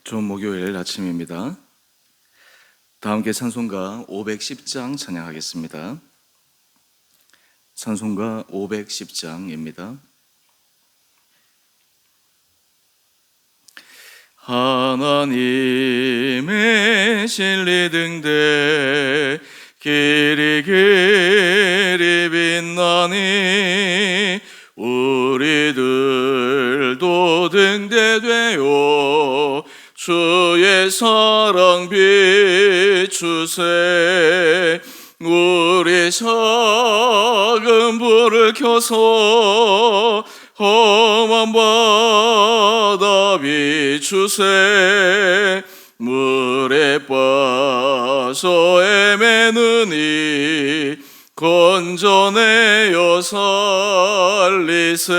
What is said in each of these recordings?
좋은 목요일 아침입니다. 다 함께 찬송가 510장 찬양하겠습니다. 찬송가 510장입니다. 하나님의 진리 등대 길이 빛나니 우리들도 등대되어 주의 사랑 비추세. 우리 작은 불을 켜서 험한 바다 비추세. 물에 빠져 헤매느니 건져내어 살리세.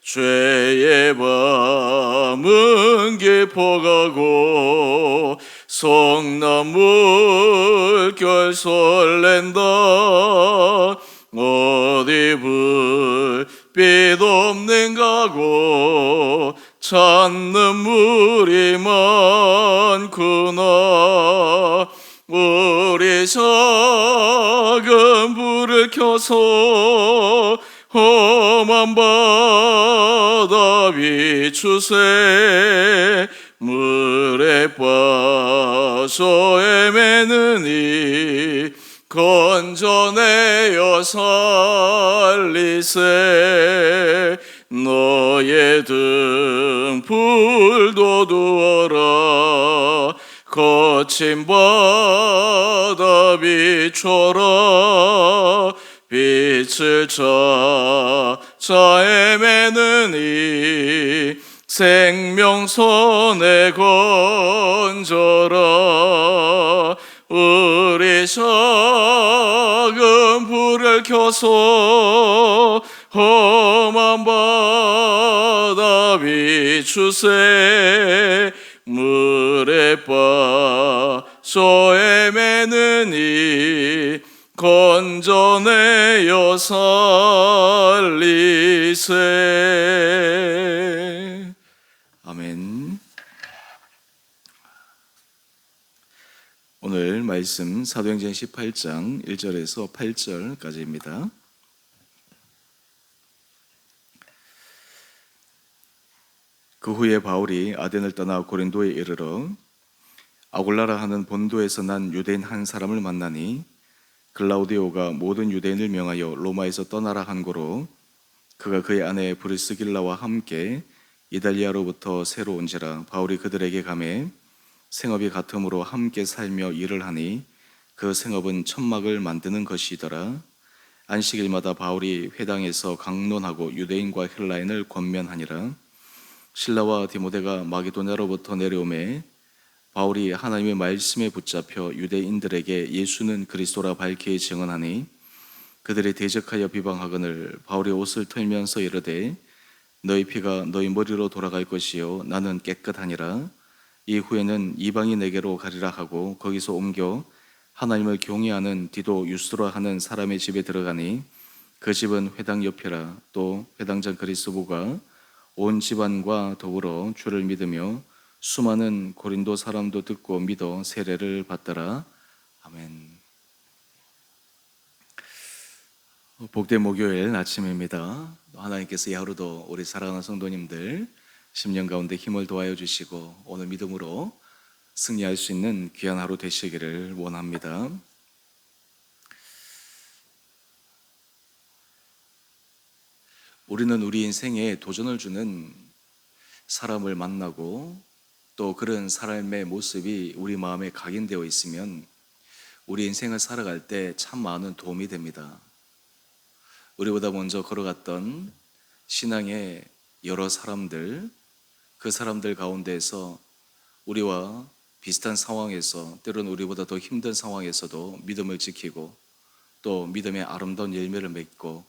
죄의 밤은 깊어가고 성난 물결 설렌다. 어디 불빛 없는 가고 찾는 물이 많구나. 우리 작은 불을 켜서 험한 바다 비추세. 물에 빠져 헤매느니 건져내어 살리세. 너의 등불도 두어라. 거친 바다 비춰라. 빛을 찾아 헤매느니 생명선에 건져라. 우리 작은 불을 켜서 험한 바다 비추세. 물에 빠져 헤매느니 건져내어 살리세. 아멘. 오늘 말씀 사도행전 18장 1절에서 8절까지입니다. 그 후에 바울이 아덴을 떠나 고린도에 이르러 아굴라라 하는 본도에서 난 유대인 한 사람을 만나니 글라우디오가 모든 유대인을 명하여 로마에서 떠나라 한 고로 그가 그의 아내 브리스길라와 함께 이달리아로부터 새로 온지라. 바울이 그들에게 가매 생업이 같음으로 함께 살며 일을 하니 그 생업은 천막을 만드는 것이더라. 안식일마다 바울이 회당에서 강론하고 유대인과 헬라인을 권면하니라. 실라와 디모데가 마게도냐로부터 내려오매 바울이 하나님의 말씀에 붙잡혀 유대인들에게 예수는 그리스도라 밝히 증언하니 그들이 대적하여 비방하거늘 바울이 옷을 털면서 이르되 너희 피가 너희 머리로 돌아갈 것이요 나는 깨끗하니라. 이후에는 이방이 내게로 가리라 하고 거기서 옮겨 하나님을 경외하는 디도 유스라 하는 사람의 집에 들어가니 그 집은 회당 옆이라. 또 회당장 그리스도가 온 집안과 더불어 주를 믿으며 수많은 고린도 사람도 듣고 믿어 세례를 받더라. 아멘. 복된 목요일 아침입니다. 하나님께서 이 하루도 우리 사랑하는 성도님들 심령 가운데 힘을 도와여 주시고 오늘 믿음으로 승리할 수 있는 귀한 하루 되시기를 원합니다. 우리는 우리 인생에 도전을 주는 사람을 만나고 또 그런 사람의 모습이 우리 마음에 각인되어 있으면 우리 인생을 살아갈 때 참 많은 도움이 됩니다. 우리보다 먼저 걸어갔던 신앙의 여러 사람들, 그 사람들 가운데에서 우리와 비슷한 상황에서 때로는 우리보다 더 힘든 상황에서도 믿음을 지키고 또 믿음의 아름다운 열매를 맺고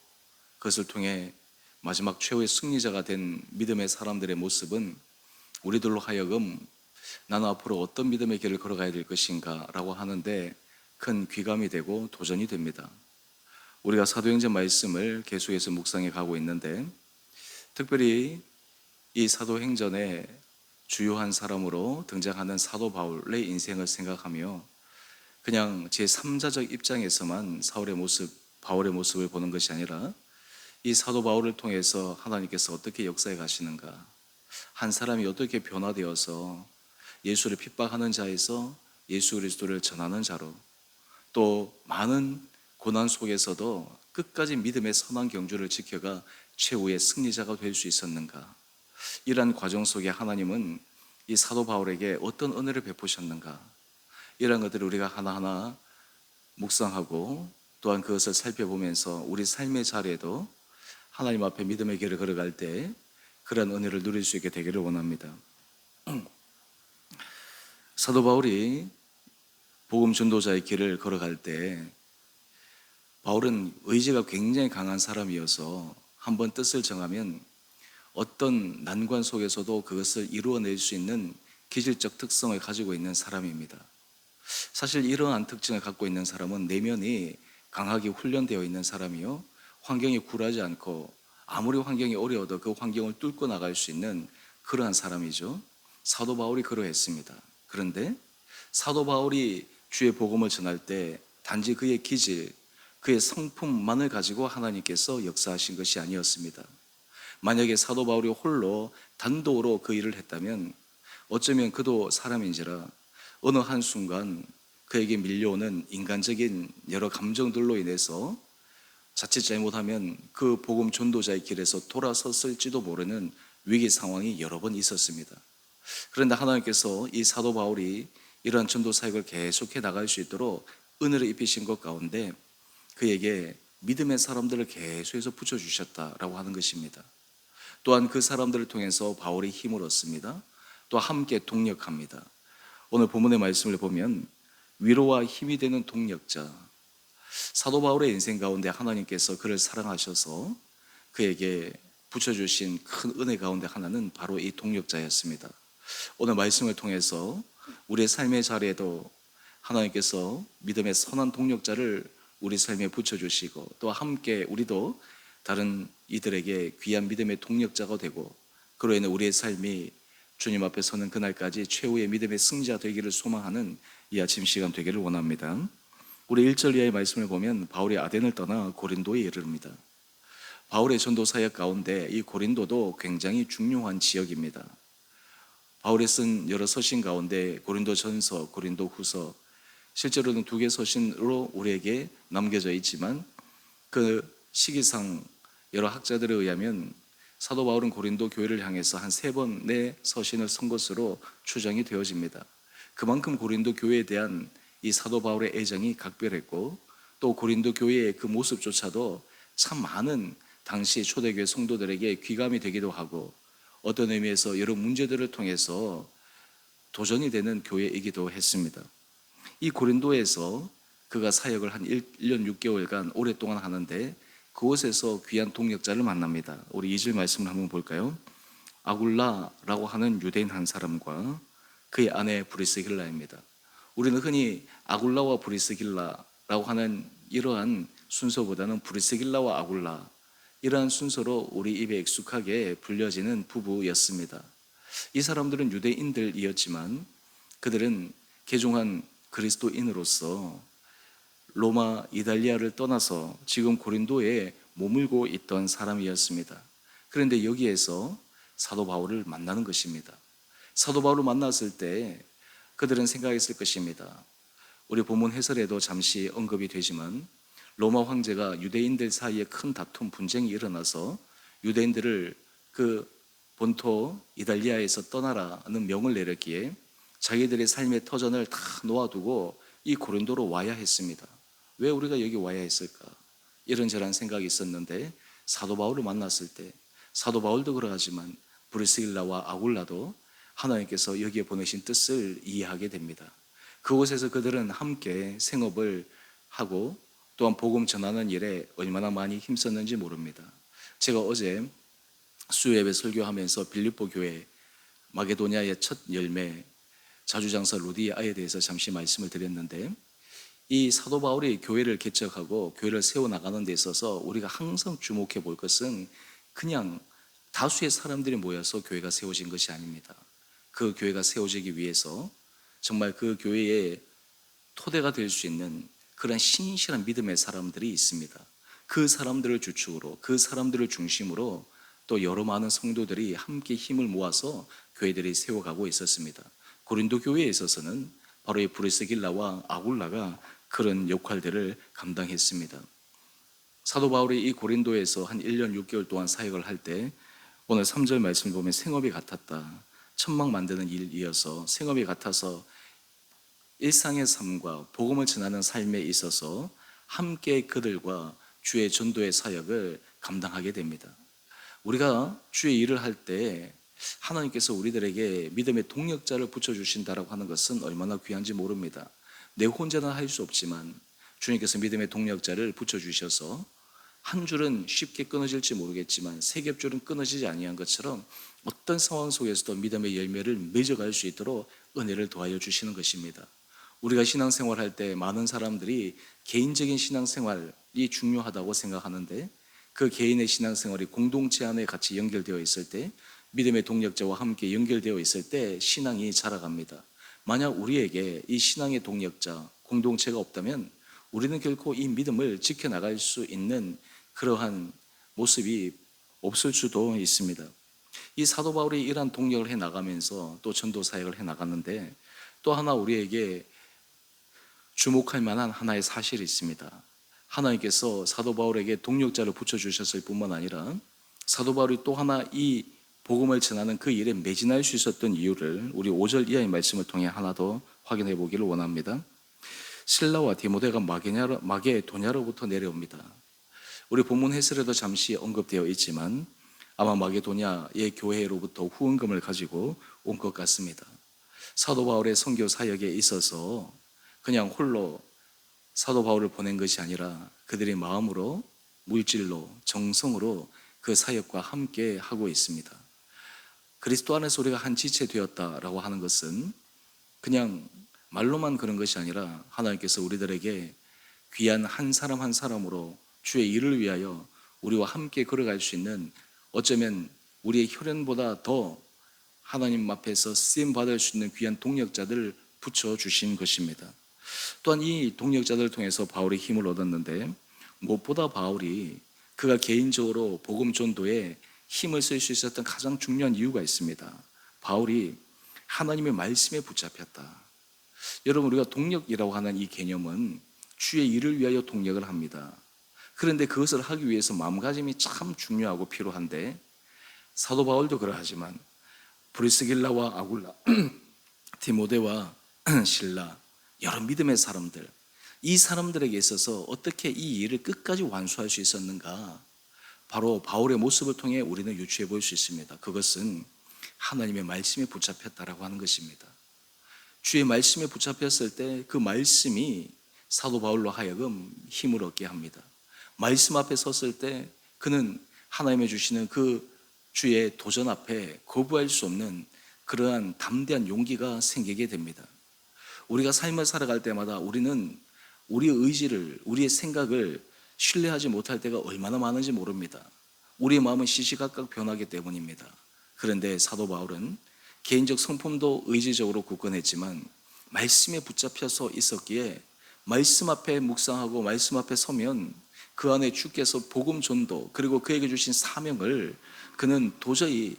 그것을 통해 마지막 최후의 승리자가 된 믿음의 사람들의 모습은 우리들로 하여금 나는 앞으로 어떤 믿음의 길을 걸어가야 될 것인가 라고 하는데 큰 귀감이 되고 도전이 됩니다. 우리가 사도행전 말씀을 계속해서 묵상해 가고 있는데 특별히 이 사도행전의 주요한 사람으로 등장하는 사도 바울의 인생을 생각하며 그냥 제 3자적 입장에서만 바울의 모습을 보는 것이 아니라 이 사도 바울을 통해서 하나님께서 어떻게 역사해 가시는가, 한 사람이 어떻게 변화되어서 예수를 핍박하는 자에서 예수 그리스도를 전하는 자로, 또 많은 고난 속에서도 끝까지 믿음의 선한 경주를 지켜가 최후의 승리자가 될 수 있었는가, 이러한 과정 속에 하나님은 이 사도 바울에게 어떤 은혜를 베푸셨는가, 이러한 것들을 우리가 하나하나 묵상하고 또한 그것을 살펴보면서 우리 삶의 자리에도 하나님 앞에 믿음의 길을 걸어갈 때 그런 은혜를 누릴 수 있게 되기를 원합니다. 사도 바울이 복음 전도자의 길을 걸어갈 때 바울은 의지가 굉장히 강한 사람이어서 한번 뜻을 정하면 어떤 난관 속에서도 그것을 이루어낼 수 있는 기질적 특성을 가지고 있는 사람입니다. 사실 이러한 특징을 갖고 있는 사람은 내면이 강하게 훈련되어 있는 사람이요, 환경이 굴하지 않고 아무리 환경이 어려워도 그 환경을 뚫고 나갈 수 있는 그러한 사람이죠. 사도 바울이 그러했습니다. 그런데 사도 바울이 주의 복음을 전할 때 단지 그의 기질, 그의 성품만을 가지고 하나님께서 역사하신 것이 아니었습니다. 만약에 사도 바울이 홀로 단독으로 그 일을 했다면 어쩌면 그도 사람인지라 어느 한순간 그에게 밀려오는 인간적인 여러 감정들로 인해서 자칫 잘못하면 그 복음 전도자의 길에서 돌아섰을지도 모르는 위기 상황이 여러 번 있었습니다. 그런데 하나님께서 이 사도 바울이 이러한 전도 사역을 계속해 나갈 수 있도록 은혜를 입히신 것 가운데 그에게 믿음의 사람들을 계속해서 붙여주셨다라고 하는 것입니다. 또한 그 사람들을 통해서 바울이 힘을 얻습니다. 또 함께 동력합니다. 오늘 본문의 말씀을 보면 위로와 힘이 되는 동력자, 사도 바울의 인생 가운데 하나님께서 그를 사랑하셔서 그에게 붙여주신 큰 은혜 가운데 하나는 바로 이 동력자였습니다. 오늘 말씀을 통해서 우리의 삶의 자리에도 하나님께서 믿음의 선한 동력자를 우리 삶에 붙여주시고 또 함께 우리도 다른 이들에게 귀한 믿음의 동력자가 되고 그로 인해 우리의 삶이 주님 앞에 서는 그날까지 최후의 믿음의 승자 되기를 소망하는 이 아침 시간 되기를 원합니다. 우리 1절 이하의 말씀을 보면 바울이 아덴을 떠나 고린도에 이르릅니다. 바울의 전도 사역 가운데 이 고린도도 굉장히 중요한 지역입니다. 바울이 쓴 여러 서신 가운데 고린도전서, 고린도후서, 실제로는 2개 서신으로 우리에게 남겨져 있지만 그 시기상 여러 학자들에 의하면 사도 바울은 고린도 교회를 향해서 한 3번의 서신을 쓴 것으로 추정이 되어집니다. 그만큼 고린도 교회에 대한 이 사도 바울의 애정이 각별했고 또 고린도 교회의 그 모습조차도 참 많은 당시 초대교회 성도들에게 귀감이 되기도 하고 어떤 의미에서 여러 문제들을 통해서 도전이 되는 교회이기도 했습니다. 이 고린도에서 그가 사역을 한 1년 6개월간 오랫동안 하는데 그곳에서 귀한 동력자를 만납니다. 우리 2절 말씀을 한번 볼까요? 아굴라라고 하는 유대인 한 사람과 그의 아내 브리스길라입니다. 우리는 흔히 아굴라와 브리스길라라고 하는 이러한 순서보다는 브리스길라와 아굴라, 이러한 순서로 우리 입에 익숙하게 불려지는 부부였습니다. 이 사람들은 유대인들이었지만 그들은 개종한 그리스도인으로서 로마, 이탈리아를 떠나서 지금 고린도에 머물고 있던 사람이었습니다. 그런데 여기에서 사도 바울을 만나는 것입니다. 사도 바울을 만났을 때 그들은 생각했을 것입니다. 우리 본문 해설에도 잠시 언급이 되지만 로마 황제가 유대인들 사이에 큰 다툼, 분쟁이 일어나서 유대인들을 그 본토 이탈리아에서 떠나라는 명을 내렸기에 자기들의 삶의 터전을 다 놓아두고 이 고린도로 와야 했습니다. 왜 우리가 여기 와야 했을까? 이런저런 생각이 있었는데 사도 바울을 만났을 때 사도 바울도 그러하지만 브리스길라와 아굴라도 하나님께서 여기에 보내신 뜻을 이해하게 됩니다. 그곳에서 그들은 함께 생업을 하고 또한 복음 전하는 일에 얼마나 많이 힘썼는지 모릅니다. 제가 어제 수요예배 설교하면서 빌립보 교회 마게도냐의 첫 열매 자주장사 루디아에 대해서 잠시 말씀을 드렸는데 이 사도 바울이 교회를 개척하고 교회를 세워나가는 데 있어서 우리가 항상 주목해 볼 것은 그냥 다수의 사람들이 모여서 교회가 세워진 것이 아닙니다. 그 교회가 세워지기 위해서 정말 그 교회의 토대가 될 수 있는 그런 신실한 믿음의 사람들이 있습니다. 그 사람들을 주축으로, 그 사람들을 중심으로 또 여러 많은 성도들이 함께 힘을 모아서 교회들이 세워가고 있었습니다. 고린도 교회에 있어서는 바로 이 브리스길라와 아굴라가 그런 역할들을 감당했습니다. 사도 바울이 이 고린도에서 한 1년 6개월 동안 사역을 할 때 오늘 3절 말씀을 보면 생업이 같았다. 천막 만드는 일이어서 생업이 같아서 일상의 삶과 복음을 전하는 삶에 있어서 함께 그들과 주의 전도의 사역을 감당하게 됩니다. 우리가 주의 일을 할 때 하나님께서 우리들에게 믿음의 동력자를 붙여주신다라고 하는 것은 얼마나 귀한지 모릅니다. 내 혼자는 할 수 없지만 주님께서 믿음의 동력자를 붙여주셔서 한 줄은 쉽게 끊어질지 모르겠지만 세 겹줄은 끊어지지 아니한 것처럼 어떤 상황 속에서도 믿음의 열매를 맺어갈 수 있도록 은혜를 도와여 주시는 것입니다. 우리가 신앙생활할 때 많은 사람들이 개인적인 신앙생활이 중요하다고 생각하는데 그 개인의 신앙생활이 공동체 안에 같이 연결되어 있을 때 믿음의 동력자와 함께 연결되어 있을 때 신앙이 자라갑니다. 만약 우리에게 이 신앙의 동력자, 공동체가 없다면 우리는 결코 이 믿음을 지켜나갈 수 있는 그러한 모습이 없을 수도 있습니다. 이 사도 바울이 이러한 동력을 해 나가면서 또 전도 사역을 해 나갔는데 또 하나 우리에게 주목할 만한 하나의 사실이 있습니다. 하나님께서 사도 바울에게 동력자를 붙여주셨을 뿐만 아니라 사도 바울이 또 하나 이 복음을 전하는 그 일에 매진할 수 있었던 이유를 우리 5절 이하의 말씀을 통해 하나 더 확인해 보기를 원합니다. 실라와 디모데가 마게도냐로부터 내려옵니다. 우리 본문 해설에도 잠시 언급되어 있지만 아마 마게도냐의 교회로부터 후원금을 가지고 온 것 같습니다. 사도 바울의 선교 사역에 있어서 그냥 홀로 사도 바울을 보낸 것이 아니라 그들이 마음으로, 물질로, 정성으로 그 사역과 함께 하고 있습니다. 그리스도 안에서 우리가 한 지체 되었다라고 하는 것은 그냥 말로만 그런 것이 아니라 하나님께서 우리들에게 귀한 한 사람 한 사람으로 주의 일을 위하여 우리와 함께 걸어갈 수 있는 어쩌면 우리의 혈연보다 더 하나님 앞에서 쓰임받을 수 있는 귀한 동력자들을 붙여주신 것입니다. 또한 이 동력자들을 통해서 바울이 힘을 얻었는데 무엇보다 바울이 그가 개인적으로 복음 전도에 힘을 쓸 수 있었던 가장 중요한 이유가 있습니다. 바울이 하나님의 말씀에 붙잡혔다. 여러분, 우리가 동력이라고 하는 이 개념은 주의 일을 위하여 동력을 합니다. 그런데 그것을 하기 위해서 마음가짐이 참 중요하고 필요한데 사도 바울도 그러하지만 브리스길라와 아굴라, 디모데와 실라, 여러 믿음의 사람들, 이 사람들에게 있어서 어떻게 이 일을 끝까지 완수할 수 있었는가? 바로 바울의 모습을 통해 우리는 유추해 볼 수 있습니다. 그것은 하나님의 말씀에 붙잡혔다라고 하는 것입니다. 주의 말씀에 붙잡혔을 때 그 말씀이 사도 바울로 하여금 힘을 얻게 합니다. 말씀 앞에 섰을 때 그는 하나님의 주시는 그 주의 도전 앞에 거부할 수 없는 그러한 담대한 용기가 생기게 됩니다. 우리가 삶을 살아갈 때마다 우리는 우리의 의지를, 우리의 생각을 신뢰하지 못할 때가 얼마나 많은지 모릅니다. 우리의 마음은 시시각각 변하기 때문입니다. 그런데 사도 바울은 개인적 성품도 의지적으로 굳건했지만 말씀에 붙잡혀서 있었기에 말씀 앞에 묵상하고 말씀 앞에 서면 그 안에 주께서 복음 전도 그리고 그에게 주신 사명을 그는 도저히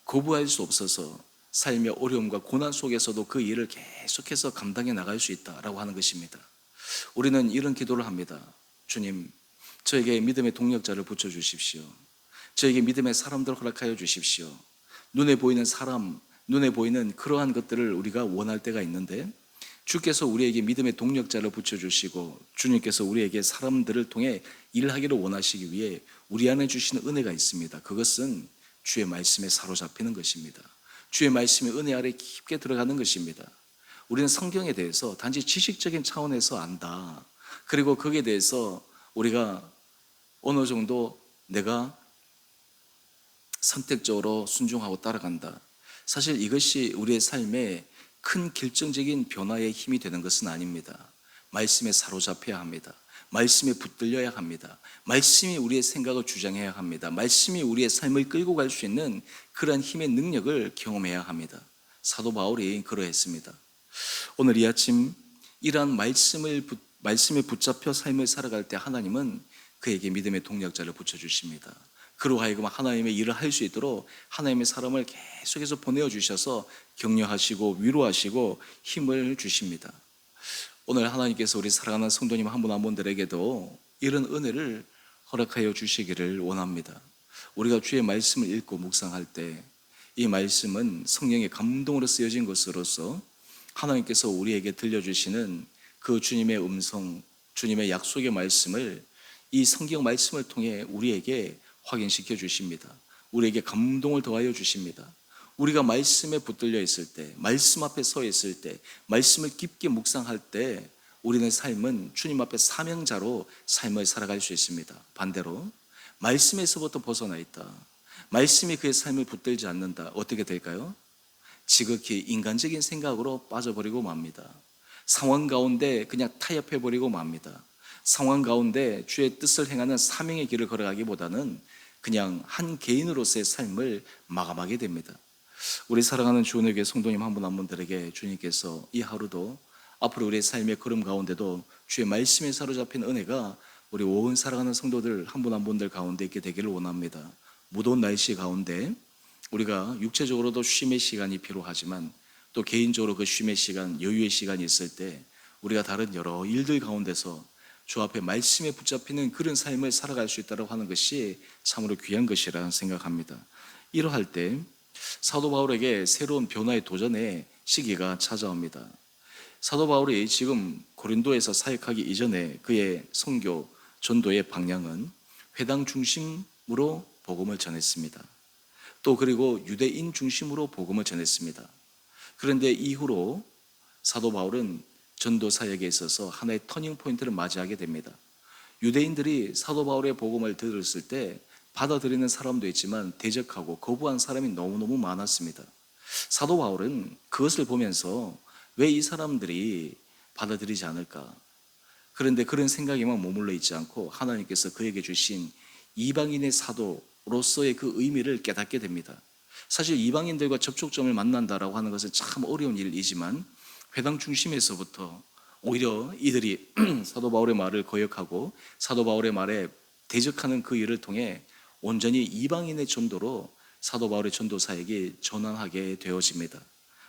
거부할 수 없어서 삶의 어려움과 고난 속에서도 그 일을 계속해서 감당해 나갈 수 있다라고 하는 것입니다. 우리는 이런 기도를 합니다. 주님, 저에게 믿음의 동력자를 붙여주십시오. 저에게 믿음의 사람들을 허락하여 주십시오. 눈에 보이는 사람, 눈에 보이는 그러한 것들을 우리가 원할 때가 있는데 주께서 우리에게 믿음의 동력자를 붙여주시고 주님께서 우리에게 사람들을 통해 일하기를 원하시기 위해 우리 안에 주시는 은혜가 있습니다. 그것은 주의 말씀에 사로잡히는 것입니다. 주의 말씀의 은혜 아래 깊게 들어가는 것입니다. 우리는 성경에 대해서 단지 지식적인 차원에서 안다. 그리고 거기에 대해서 우리가 어느 정도 내가 선택적으로 순종하고 따라간다. 사실 이것이 우리의 삶에 큰 결정적인 변화의 힘이 되는 것은 아닙니다. 말씀에 사로잡혀야 합니다. 말씀에 붙들려야 합니다. 말씀이 우리의 생각을 주장해야 합니다. 말씀이 우리의 삶을 끌고 갈 수 있는 그러한 힘의 능력을 경험해야 합니다. 사도 바울이 그러했습니다. 오늘 이 아침 이러한 말씀에 붙잡혀 삶을 살아갈 때 하나님은 그에게 믿음의 동력자를 붙여주십니다. 그로 하여금 하나님의 일을 할 수 있도록 하나님의 사람을 계속해서 보내어 주셔서 격려하시고 위로하시고 힘을 주십니다. 오늘 하나님께서 우리 사랑하는 성도님 한 분 한 분들에게도 이런 은혜를 허락하여 주시기를 원합니다. 우리가 주의 말씀을 읽고 묵상할 때 이 말씀은 성령의 감동으로 쓰여진 것으로서 하나님께서 우리에게 들려주시는 그 주님의 음성, 주님의 약속의 말씀을 이 성경 말씀을 통해 우리에게 확인시켜 주십니다. 우리에게 감동을 더하여 주십니다. 우리가 말씀에 붙들려 있을 때, 말씀 앞에 서 있을 때, 말씀을 깊게 묵상할 때 우리는 삶은 주님 앞에 사명자로 삶을 살아갈 수 있습니다. 반대로 말씀에서부터 벗어나 있다, 말씀이 그의 삶을 붙들지 않는다, 어떻게 될까요? 지극히 인간적인 생각으로 빠져버리고 맙니다. 상황 가운데 그냥 타협해버리고 맙니다. 상황 가운데 주의 뜻을 행하는 사명의 길을 걸어가기보다는 그냥 한 개인으로서의 삶을 마감하게 됩니다. 우리 사랑하는 주은혜 교회 성도님 한 분 한 분들에게 주님께서 이 하루도 앞으로 우리의 삶의 걸음 가운데도 주의 말씀에 사로잡힌 은혜가 우리 온 사랑하는 성도들 한 분 한 분들 가운데 있게 되기를 원합니다. 무더운 날씨 가운데 우리가 육체적으로도 쉼의 시간이 필요하지만 또 개인적으로 그 쉼의 시간, 여유의 시간이 있을 때 우리가 다른 여러 일들 가운데서 주 앞에 말씀에 붙잡히는 그런 삶을 살아갈 수 있다고 하는 것이 참으로 귀한 것이라 생각합니다. 이러할 때 사도 바울에게 새로운 변화의 도전의 시기가 찾아옵니다. 사도 바울이 지금 고린도에서 사역하기 이전에 그의 선교, 전도의 방향은 회당 중심으로 복음을 전했습니다. 또 그리고 유대인 중심으로 복음을 전했습니다. 그런데 이후로 사도 바울은 전도 사역에 있어서 하나의 터닝 포인트를 맞이하게 됩니다. 유대인들이 사도 바울의 복음을 들었을 때 받아들이는 사람도 있지만 대적하고 거부한 사람이 너무너무 많았습니다. 사도 바울은 그것을 보면서 왜 이 사람들이 받아들이지 않을까? 그런데 그런 생각에만 머물러 있지 않고 하나님께서 그에게 주신 이방인의 사도로서의 그 의미를 깨닫게 됩니다. 사실 이방인들과 접촉점을 만난다라고 하는 것은 참 어려운 일이지만 회당 중심에서부터 오히려 이들이 사도 바울의 말을 거역하고 사도 바울의 말에 대적하는 그 일을 통해 온전히 이방인의 전도로 사도 바울의 전도 사역이 전환하게 되어집니다.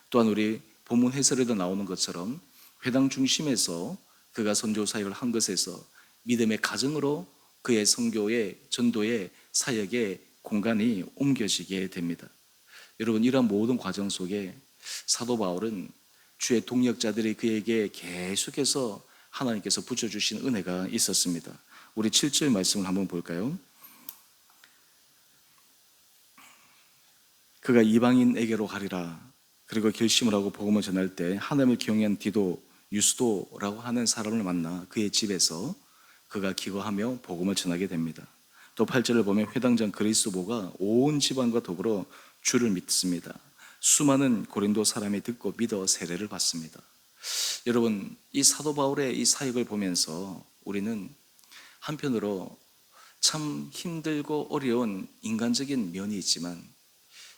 또한 우리 본문 해설에도 나오는 것처럼 회당 중심에서 그가 선교 사역을 한 것에서 믿음의 가정으로 그의 선교의 전도의 사역의 공간이 옮겨지게 됩니다. 여러분, 이러한 모든 과정 속에 사도 바울은 주의 동력자들이 그에게 계속해서 하나님께서 붙여주신 은혜가 있었습니다. 우리 7절 말씀을 한번 볼까요? 그가 이방인에게로 가리라. 그리고 결심을 하고 복음을 전할 때 하나님을 경외한 디도, 유스도라고 하는 사람을 만나 그의 집에서 그가 기거하며 복음을 전하게 됩니다. 또 8절을 보면 회당장 그리스도가 온 집안과 더불어 주를 믿습니다. 수많은 고린도 사람이 듣고 믿어 세례를 받습니다. 여러분, 이 사도 바울의 이 사역을 보면서 우리는 한편으로 참 힘들고 어려운 인간적인 면이 있지만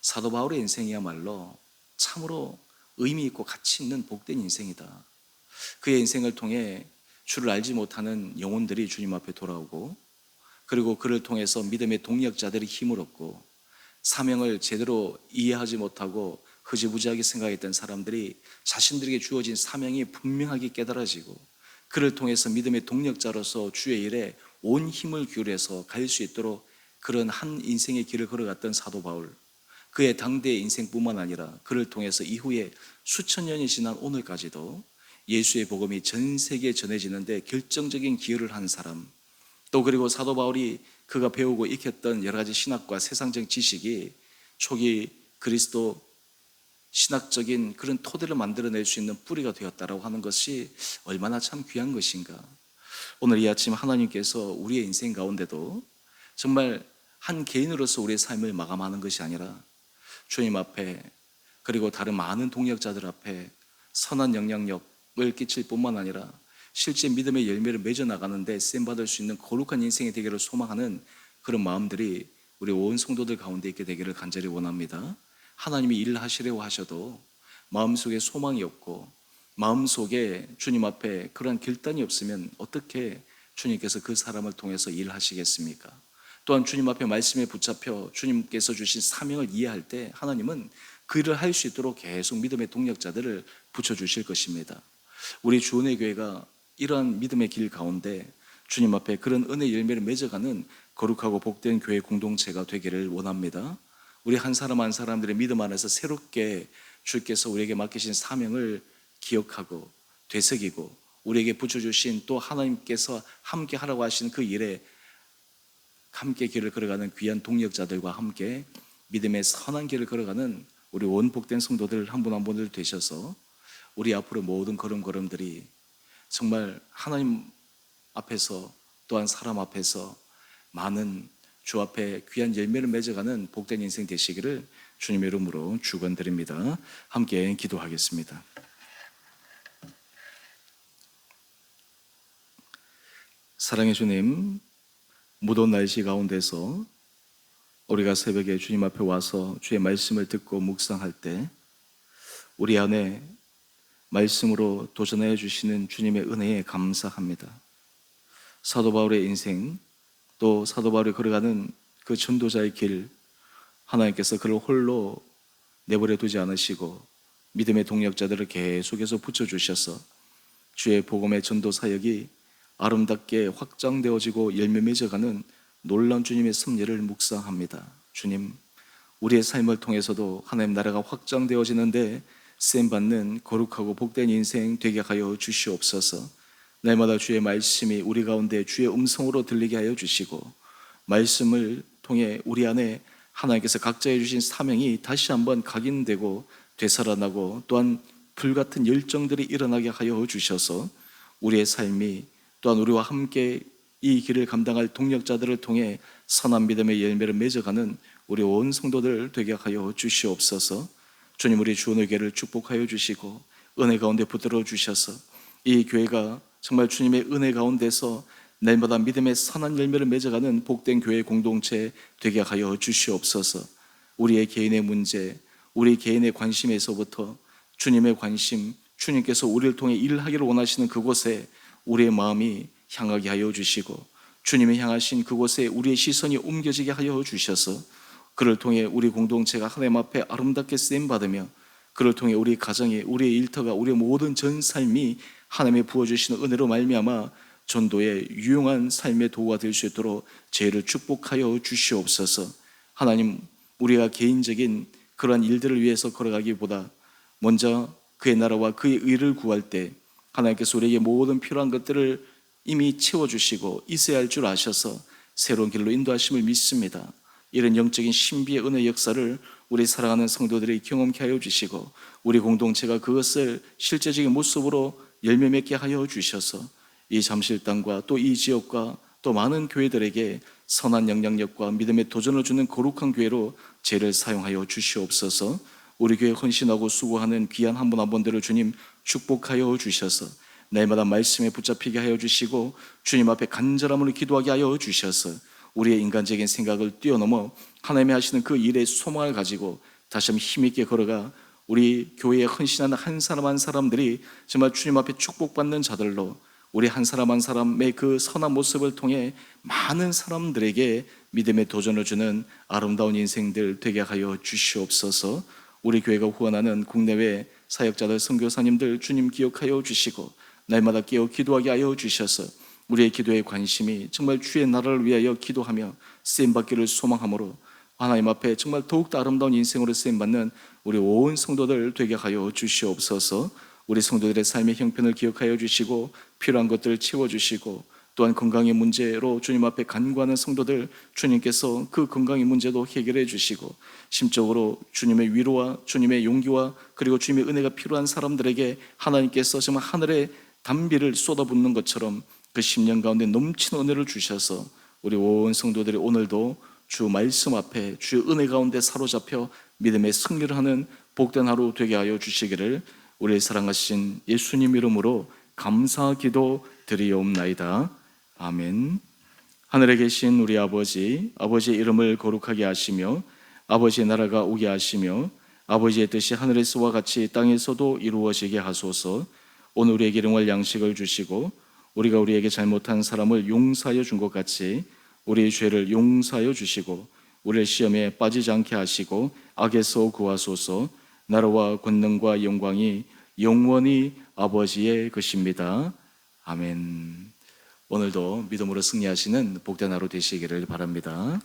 사도 바울의 인생이야말로 참으로 의미 있고 가치 있는 복된 인생이다. 그의 인생을 통해 주를 알지 못하는 영혼들이 주님 앞에 돌아오고, 그리고 그를 통해서 믿음의 동력자들이 힘을 얻고, 사명을 제대로 이해하지 못하고 흐지부지하게 생각했던 사람들이 자신들에게 주어진 사명이 분명하게 깨달아지고, 그를 통해서 믿음의 동력자로서 주의 일에 온 힘을 기울여서 갈 수 있도록 그런 한 인생의 길을 걸어갔던 사도 바울, 그의 당대의 인생뿐만 아니라 그를 통해서 이후에 수천 년이 지난 오늘까지도 예수의 복음이 전 세계에 전해지는데 결정적인 기여를 한 사람, 또 그리고 사도 바울이 그가 배우고 익혔던 여러 가지 신학과 세상적 지식이 초기 그리스도 신학적인 그런 토대를 만들어낼 수 있는 뿌리가 되었다라고 하는 것이 얼마나 참 귀한 것인가. 오늘 이 아침 하나님께서 우리의 인생 가운데도 정말 한 개인으로서 우리의 삶을 마감하는 것이 아니라 주님 앞에, 그리고 다른 많은 동역자들 앞에 선한 영향력을 끼칠 뿐만 아니라 실제 믿음의 열매를 맺어나가는데 쓰임받을 수 있는 거룩한 인생이 되기를 소망하는 그런 마음들이 우리 온 성도들 가운데 있게 되기를 간절히 원합니다. 하나님이 일을 하시려고 하셔도 마음속에 소망이 없고 마음속에 주님 앞에 그러한 결단이 없으면 어떻게 주님께서 그 사람을 통해서 일하시겠습니까? 또한 주님 앞에 말씀에 붙잡혀 주님께서 주신 사명을 이해할 때 하나님은 그 일을 할 수 있도록 계속 믿음의 동력자들을 붙여주실 것입니다. 우리 주은혜 교회가 이러한 믿음의 길 가운데 주님 앞에 그런 은혜 열매를 맺어가는 거룩하고 복된 교회 공동체가 되기를 원합니다. 우리 한 사람 한 사람들의 믿음 안에서 새롭게 주께서 우리에게 맡기신 사명을 기억하고 되새기고 우리에게 붙여주신 또 하나님께서 함께 하라고 하신 그 일에 함께 길을 걸어가는 귀한 동력자들과 함께 믿음의 선한 길을 걸어가는 우리 원복된 성도들 한 분 한 분들 되셔서 우리 앞으로 모든 걸음걸음들이 정말 하나님 앞에서 또한 사람 앞에서 많은 주 앞에 귀한 열매를 맺어가는 복된 인생 되시기를 주님의 이름으로 축원드립니다. 함께 기도하겠습니다. 사랑의 주님, 무더운 날씨 가운데서 우리가 새벽에 주님 앞에 와서 주의 말씀을 듣고 묵상할 때 우리 안에 말씀으로 도전해 주시는 주님의 은혜에 감사합니다. 사도 바울의 인생, 또 사도 바울이 걸어가는 그 전도자의 길, 하나님께서 그를 홀로 내버려 두지 않으시고 믿음의 동력자들을 계속해서 붙여주셔서 주의 복음의 전도 사역이 아름답게 확장되어지고 열매 맺어가는 놀라운 주님의 섭리를 묵상합니다. 주님, 우리의 삶을 통해서도 하나님 나라가 확장되어지는데 쓰임받는 거룩하고 복된 인생 되게 하여 주시옵소서. 날마다 주의 말씀이 우리 가운데 주의 음성으로 들리게 하여 주시고 말씀을 통해 우리 안에 하나님께서 각자에 주신 사명이 다시 한번 각인되고 되살아나고 또한 불같은 열정들이 일어나게 하여 주셔서 우리의 삶이 또한 우리와 함께 이 길을 감당할 동력자들을 통해 선한 믿음의 열매를 맺어가는 우리 온 성도들 되게 하여 주시옵소서. 주님, 우리 주은의 교회를 축복하여 주시고 은혜 가운데 붙들어 주셔서 이 교회가 정말 주님의 은혜 가운데서 날마다 믿음의 선한 열매를 맺어가는 복된 교회 공동체 되게 하여 주시옵소서. 우리의 개인의 문제, 우리 개인의 관심에서부터 주님의 관심, 주님께서 우리를 통해 일하기를 원하시는 그곳에 우리의 마음이 향하게 하여 주시고 주님이 향하신 그곳에 우리의 시선이 옮겨지게 하여 주셔서 그를 통해 우리 공동체가 하나님 앞에 아름답게 쓰임받으며 그를 통해 우리 가정이, 우리의 일터가, 우리의 모든 전 삶이 하나님의 부어주시는 은혜로 말미암아 전도의 유용한 삶의 도구가 될 수 있도록 저희를 축복하여 주시옵소서. 하나님, 우리가 개인적인 그러한 일들을 위해서 걸어가기보다 먼저 그의 나라와 그의 의를 구할 때 하나님께서 우리에게 모든 필요한 것들을 이미 채워주시고 있어야 할 줄 아셔서 새로운 길로 인도하심을 믿습니다. 이런 영적인 신비의 은혜 역사를 우리 사랑하는 성도들이 경험케 하여 주시고 우리 공동체가 그것을 실제적인 모습으로 열매 맺게 하여 주셔서 이 잠실 땅과 또 이 지역과 또 많은 교회들에게 선한 영향력과 믿음의 도전을 주는 거룩한 교회로 저희를 사용하여 주시옵소서. 우리 교회 헌신하고 수고하는 귀한 한 분 한 분들을 주님 축복하여 주셔서 날마다 말씀에 붙잡히게 하여 주시고 주님 앞에 간절함으로 기도하게 하여 주셔서 우리의 인간적인 생각을 뛰어넘어 하나님이 하시는 그 일의 소망을 가지고 다시 한번 힘있게 걸어가 우리 교회에 헌신하는 한 사람 한 사람들이 정말 주님 앞에 축복받는 자들로 우리 한 사람 한 사람의 그 선한 모습을 통해 많은 사람들에게 믿음의 도전을 주는 아름다운 인생들 되게 하여 주시옵소서. 우리 교회가 후원하는 국내외 사역자들, 선교사님들 주님 기억하여 주시고 날마다 깨어 기도하게 하여 주셔서 우리의 기도의 관심이 정말 주의 나라를 위하여 기도하며 쓰임받기를 소망함으로 하나님 앞에 정말 더욱더 아름다운 인생으로 쓰임받는 우리 온 성도들 되게 하여 주시옵소서. 우리 성도들의 삶의 형편을 기억하여 주시고 필요한 것들을 채워주시고 또한 건강의 문제로 주님 앞에 간구하는 성도들 주님께서 그 건강의 문제도 해결해 주시고 심적으로 주님의 위로와 주님의 용기와 그리고 주님의 은혜가 필요한 사람들에게 하나님께서 정말 하늘의 단비를 쏟아붓는 것처럼 그 10년 가운데 넘치는 은혜를 주셔서 우리 온 성도들이 오늘도 주 말씀 앞에 주의 은혜 가운데 사로잡혀 믿음의 승리를 하는 복된 하루 되게 하여 주시기를 우리의 사랑하신 예수님 이름으로 감사 기도 드리옵나이다. 아멘. 하늘에 계신 우리 아버지, 아버지의 이름을 거룩하게 하시며 아버지의 나라가 오게 하시며 아버지의 뜻이 하늘에서와 같이 땅에서도 이루어지게 하소서. 오늘 우리에게 일용할 양식을 주시고 우리가 우리에게 잘못한 사람을 용서하여 준 것 같이 우리의 죄를 용서하여 주시고 우리를 시험에 빠지지 않게 하시고 악에서 구하소서. 나라와 권능과 영광이 영원히 아버지의 것입니다. 아멘. 오늘도 믿음으로 승리하시는 복된 하루 되시기를 바랍니다.